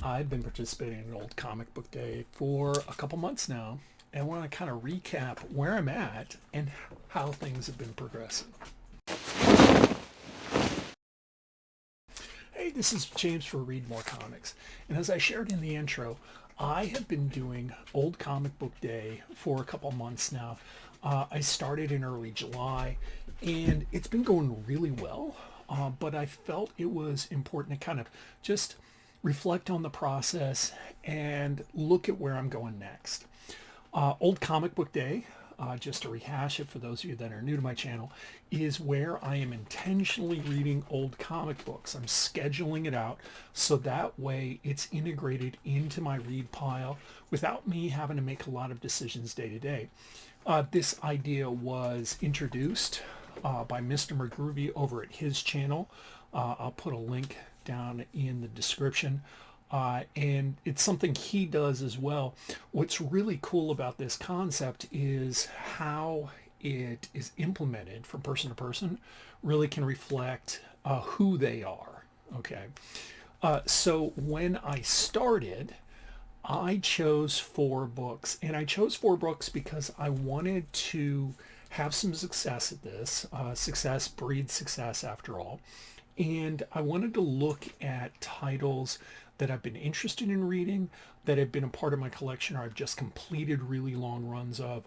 I've been participating in Old Comic Book Day for a couple months now, and I want to kind of recap where I'm at and how things have been progressing. Hey, this is James for Read More Comics, and as I shared in the intro, I have been doing Old Comic Book Day for a couple months now. I started in early July, and it's been going really well, but I felt it was important to kind of just reflect on the process and look at where I'm going next. Old Comic Book Day, just to rehash it for those of you that are new to my channel, is where I am intentionally reading old comic books. I'm scheduling it out so that way it's integrated into my read pile without me having to make a lot of decisions day to day. This idea was introduced by Mr. McGroovy over at his channel. I'll put a link down in the description. And it's something he does as well. What's really cool about this concept is how it is implemented from person to person really can reflect who they are. Okay. So when I started, I chose 4 books, and I chose 4 books because I wanted to have some success at this. Success breeds success after all. And I wanted to look at titles that I've been interested in reading, that have been a part of my collection or I've just completed really long runs of,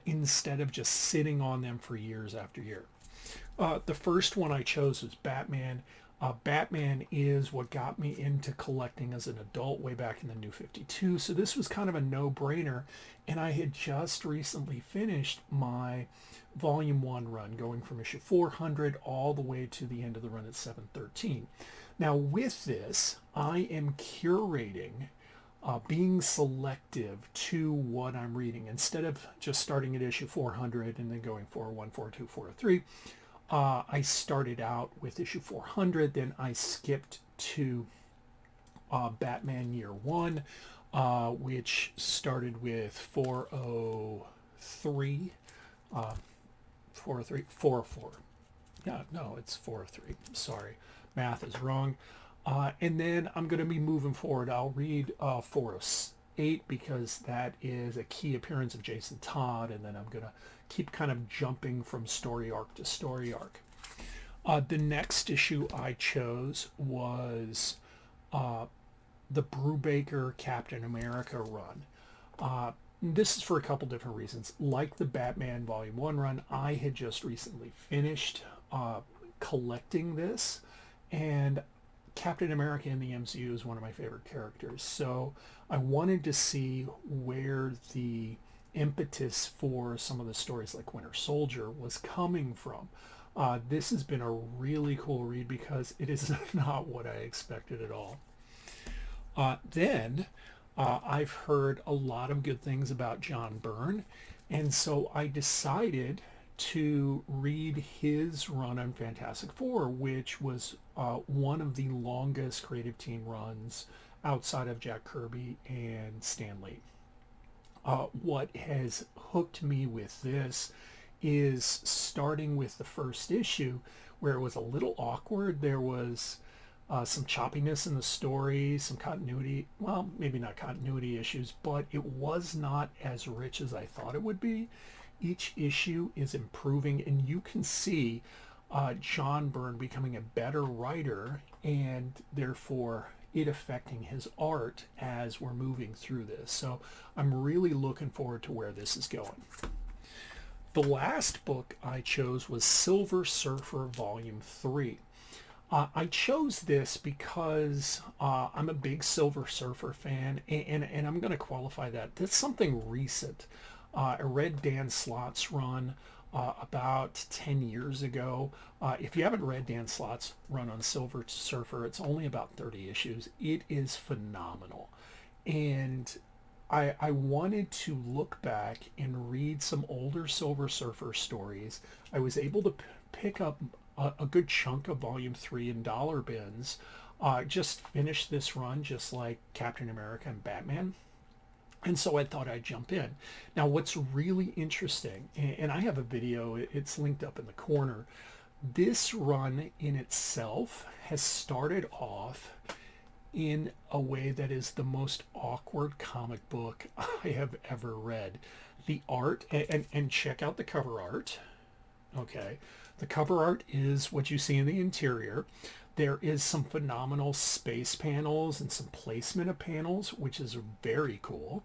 instead of just sitting on them for years after year. The first one I chose was Batman. Batman is what got me into collecting as an adult way back in the New 52, so this was kind of a no-brainer, and I had just recently finished my Volume 1 run, going from issue 400 all the way to the end of the run at 713. Now with this, I am curating, being selective to what I'm reading. Instead of just starting at issue 400 and then going 401, 402, 403, I started out with issue 400, then I skipped to Batman Year 1, which started with 403, 403, 404. Yeah, no, it's 403. Sorry, math is wrong. And then I'm going to be moving forward. I'll read 408 because that is a key appearance of Jason Todd, and then I'm going to keep kind of jumping from story arc to story arc. The next issue I chose was the Brubaker Captain America run. This is for a couple different reasons. Like the Batman Volume 1 run, I had just recently finished collecting this, and Captain America in the MCU is one of my favorite characters. So I wanted to see where the impetus for some of the stories like Winter Soldier was coming from. This has been a really cool read because it is not what I expected at all. Then I've heard a lot of good things about John Byrne, and so I decided to read his run on Fantastic Four, which was one of the longest creative team runs outside of Jack Kirby and Stan Lee. What has hooked me with this is starting with the first issue, where it was a little awkward. There was some choppiness in the story, some continuity, well, maybe not continuity issues, but it was not as rich as I thought it would be. Each issue is improving, and you can see John Byrne becoming a better writer, and therefore it affecting his art as we're moving through this. So I'm really looking forward to where this is going. The last book I chose was Silver Surfer Volume 3. I chose this because I'm a big Silver Surfer fan, and I'm going to qualify that. That's something recent. I read Dan Slott's run about 10 years ago. If you haven't read Dan Slott's run on Silver Surfer, it's only about 30 issues. It is phenomenal. And I wanted to look back and read some older Silver Surfer stories. I was able to pick up a good chunk of Volume 3 in dollar bins. Just finished this run just like Captain America and Batman. And so I thought I'd jump in. Now what's really interesting, and I have a video, it's linked up in the corner. This run in itself has started off in a way that is the most awkward comic book I have ever read. The art, and check out the cover art. Okay. The cover art is what you see in the interior. There is some phenomenal space panels and some placement of panels, which is very cool.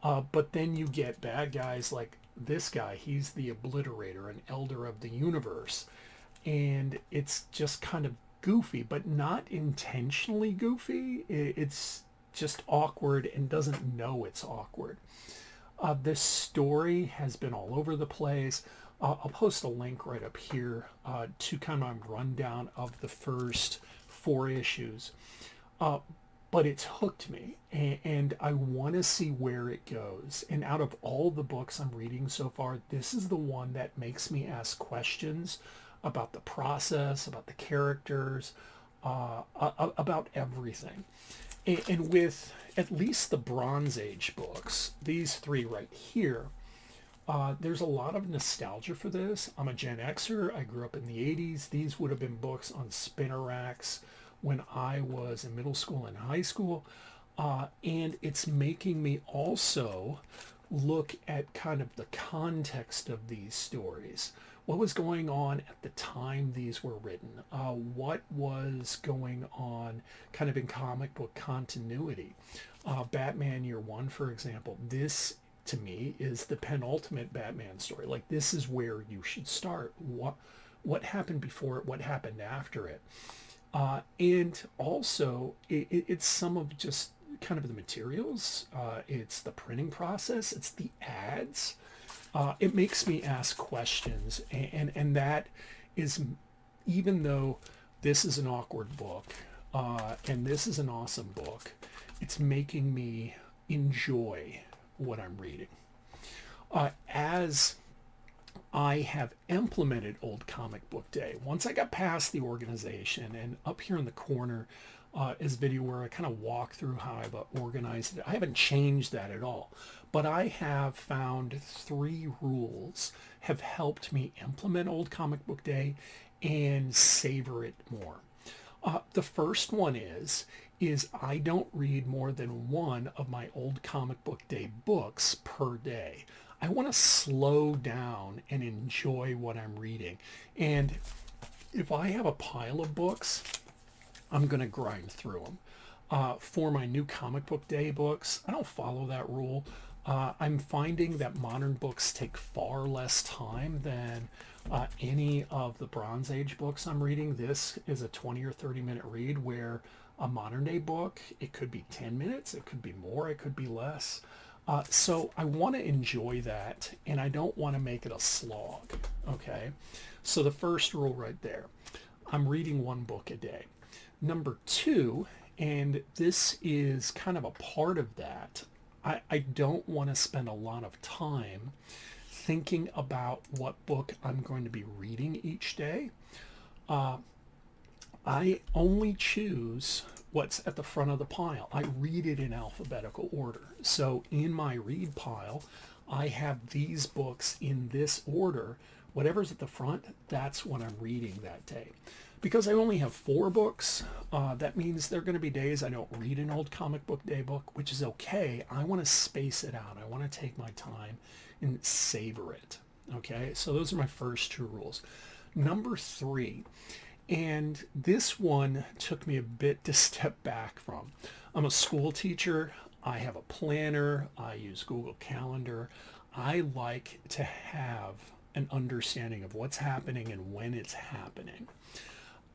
But then you get bad guys like this guy. He's the obliterator, an elder of the universe. And it's just kind of goofy, but not intentionally goofy. It's just awkward and doesn't know it's awkward. This story has been all over the place. I'll post a link right up here to kind of a rundown of the first 4 issues. But it's hooked me, and I want to see where it goes. And out of all the books I'm reading so far, this is the one that makes me ask questions about the process, about the characters, about everything. And with at least the Bronze Age books, these 3 right here, there's a lot of nostalgia for this. I'm a Gen Xer. I grew up in the 80s. These would have been books on spinner racks when I was in middle school and high school. And it's making me also look at kind of the context of these stories. What was going on at the time these were written? What was going on kind of in comic book continuity? Batman Year One, for example, this to me is the penultimate Batman story. Like, this is where you should start. What happened before it? What happened after it? And also, it's some of just kind of the materials. It's the printing process. It's the ads. It makes me ask questions, and that is, even though this is an awkward book, and this is an awesome book, it's making me enjoy what I'm reading. As I have implemented Old Comic Book Day, once I got past the organization, and up here in the corner is a video where I kind of walk through how I've organized it. I haven't changed that at all, but I have found 3 rules have helped me implement Old Comic Book Day and savor it more. The first one is I don't read more than 1 of my Old Comic Book Day books per day. I want to slow down and enjoy what I'm reading. And if I have a pile of books, I'm going to grind through them. For my new Comic Book Day books, I don't follow that rule. I'm finding that modern books take far less time than any of the Bronze Age books I'm reading. This is a 20 or 30 minute read, where a modern day book, it could be 10 minutes, it could be more, it could be less. So I want to enjoy that, and I don't want to make it a slog. Okay, so the first rule right there, I'm reading 1 book a day. Number 2, and this is kind of a part of that, I don't want to spend a lot of time thinking about what book I'm going to be reading each day. I only choose what's at the front of the pile. I read it in alphabetical order. So in my read pile, I have these books in this order. Whatever's at the front, that's what I'm reading that day. Because I only have 4 books, that means there are going to be days I don't read an Old Comic Book Day book, which is okay. I want to space it out. I want to take my time and savor it. Okay, so those are my first 2 rules. Number 3, and this one took me a bit to step back from. I'm a school teacher. I have a planner. I use Google Calendar. I like to have an understanding of what's happening and when it's happening.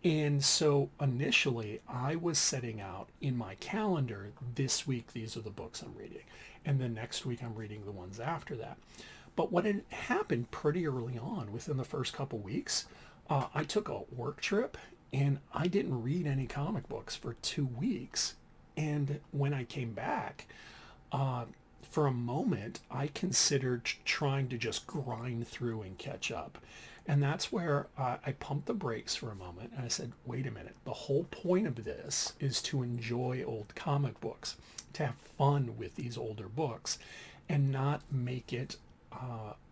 And so initially I was setting out in my calendar, this week these are the books I'm reading, and then next week I'm reading the ones after that. But what had happened pretty early on, within the first couple weeks, I took a work trip and I didn't read any comic books for 2 weeks. And when I came back, for a moment, I considered trying to just grind through and catch up. And that's where I pumped the brakes for a moment and I said, wait a minute, the whole point of this is to enjoy old comic books, to have fun with these older books, and not make it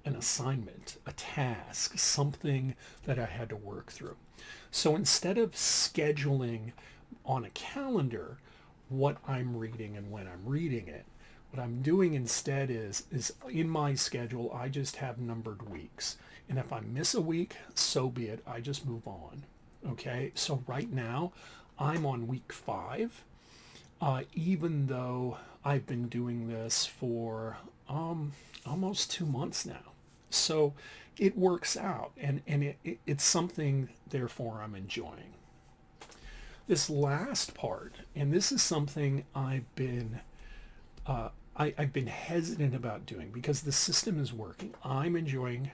an assignment, a task, something that I had to work through. So instead of scheduling on a calendar what I'm reading and when I'm reading it. What I'm doing instead is in my schedule, I just have numbered weeks. And if I miss a week, so be it. I just move on. Okay. So right now, I'm on week 5, even though I've been doing this for almost 2 months now. So it works out, and it's something, therefore, I'm enjoying. This last part, and this is something I've been hesitant about doing because the system is working. I'm enjoying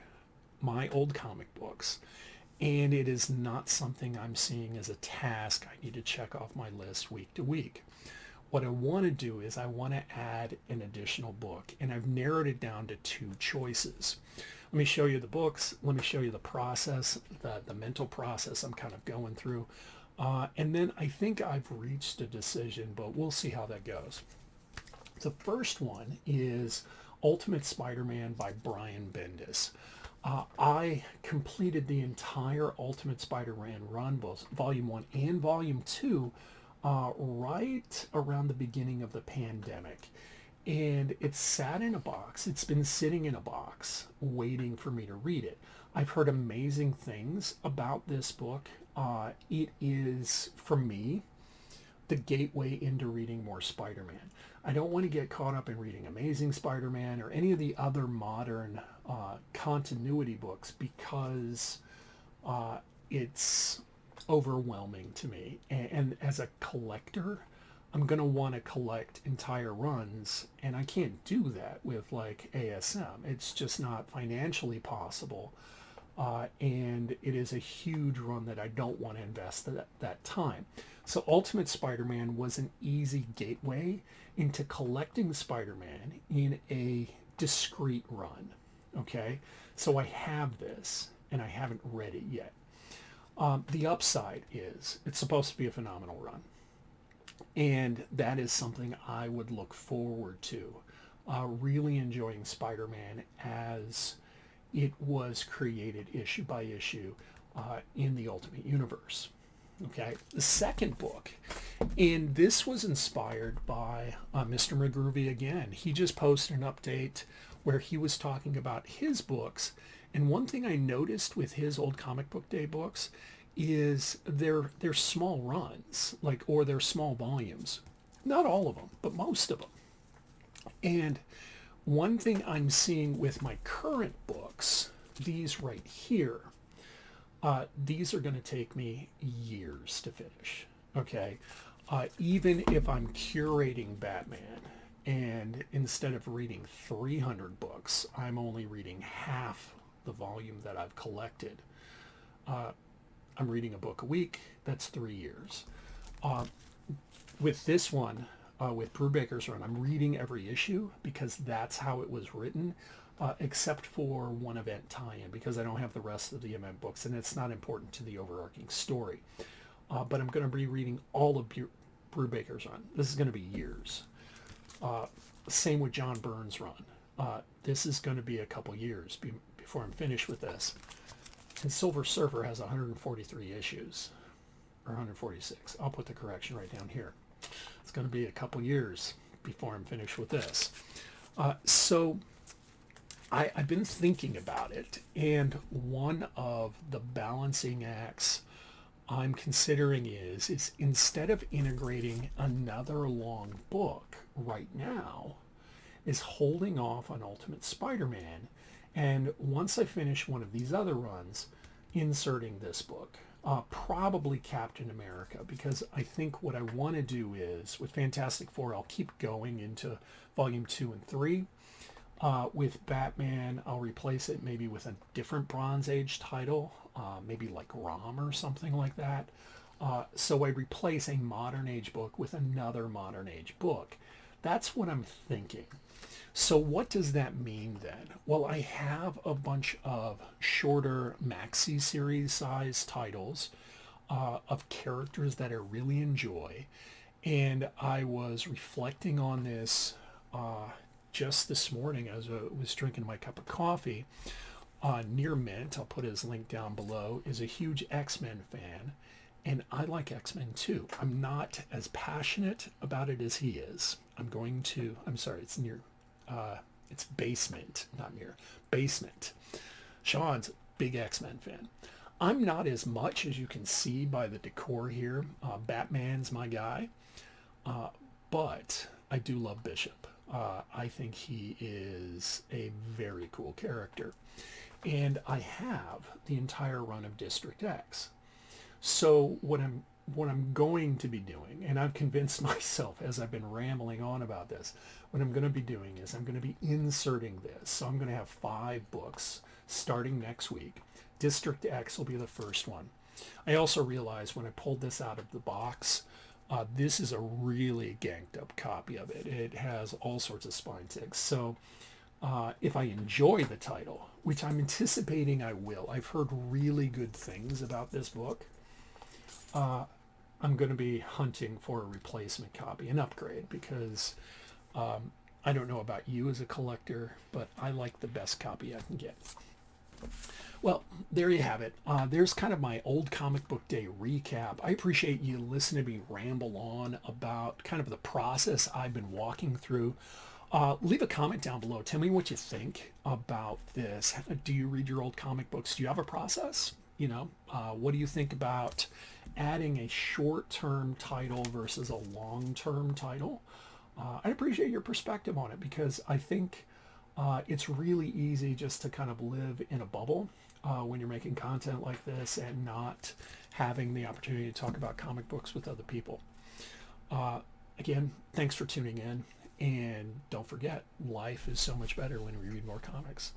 my old comic books, and it is not something I'm seeing as a task I need to check off my list week to week. What I want to do is I want to add an additional book, and I've narrowed it down to 2 choices. Let me show you the books. Let me show you the process, the mental process I'm kind of going through. And then I think I've reached a decision, but we'll see how that goes. The first one is Ultimate Spider-Man by Brian Bendis. I completed the entire Ultimate Spider-Man run, both Volume 1 and Volume 2, right around the beginning of the pandemic. And it's sat in a box. It's been sitting in a box waiting for me to read it. I've heard amazing things about this book. It is, for me, the gateway into reading more Spider-Man. I don't want to get caught up in reading Amazing Spider-Man or any of the other modern continuity books because it's overwhelming to me. And as a collector, I'm going to want to collect entire runs, and I can't do that with like ASM. It's just not financially possible. And it is a huge run that I don't want to invest that time. So Ultimate Spider-Man was an easy gateway into collecting Spider-Man in a discrete run. Okay, so I have this, and I haven't read it yet. The upside is it's supposed to be a phenomenal run, and that is something I would look forward to. Really enjoying Spider-Man as it was created issue by issue in the Ultimate Universe. Okay, the second book, and this was inspired by Mr. McGroovy again. He just posted an update where he was talking about his books, and one thing I noticed with his old comic book day books is they're small runs, like, or they're small volumes. Not all of them, but most of them. And one thing I'm seeing with my current books, these right here, these are going to take me years to finish. Okay, even if I'm curating Batman, and instead of reading 300 books, I'm only reading half the volume that I've collected. I'm reading a book a week. That's 3 years. With this one, with Brubaker's run, I'm reading every issue because that's how it was written, except for one event tie-in because I don't have the rest of the event books, and it's not important to the overarching story. But I'm going to be reading all of Brubaker's run. This is going to be years. Same with John Byrne's run. This is going to be a couple years before I'm finished with this. And Silver Surfer has 143 issues, or 146. I'll put the correction right down here. It's going to be a couple years before I'm finished with this. So I've been thinking about it, and one of the balancing acts I'm considering is instead of integrating another long book right now, is holding off on Ultimate Spider-Man, and once I finish one of these other runs, inserting this book. Probably Captain America, because I think what I want to do is, with Fantastic Four, I'll keep going into Volume 2 and 3. With Batman, I'll replace it maybe with a different Bronze Age title, maybe like Rom or something like that. So I replace a modern age book with another modern age book. That's what I'm thinking. So what does that mean then? Well, I have a bunch of shorter maxi series size titles of characters that I really enjoy. And I was reflecting on this just this morning as I was drinking my cup of coffee. Near Mint, I'll put his link down below, is a huge X-Men fan. And I like X-Men too. I'm not as passionate about it as he is. I'm sorry, it's near, it's basement, not near, basement. Sean's a big X-Men fan. I'm not as much, as you can see by the decor here. Batman's my guy, but I do love Bishop. I think he is a very cool character. And I have the entire run of District X. So what I'm going to be doing, and I've convinced myself as I've been rambling on about this, what I'm going to be doing is I'm going to be inserting this. So I'm going to have 5 books starting next week. District X will be the first one. I also realized when I pulled this out of the box, this is a really ganked up copy of it. It has all sorts of spine ticks. So if I enjoy the title, which I'm anticipating I will, I've heard really good things about this book, I'm going to be hunting for a replacement copy, an upgrade, because I don't know about you as a collector, but I like the best copy I can get. Well, there you have it. There's kind of my old comic book day recap. I appreciate you listening to me ramble on about kind of the process I've been walking through. Leave a comment down below. Tell me what you think about this. Do you read your old comic books? Do you have a process? What do you think about adding a short-term title versus a long-term title? I appreciate your perspective on it, because I think it's really easy just to kind of live in a bubble when you're making content like this and not having the opportunity to talk about comic books with other people. Again, thanks for tuning in, and don't forget, life is so much better when we read more comics.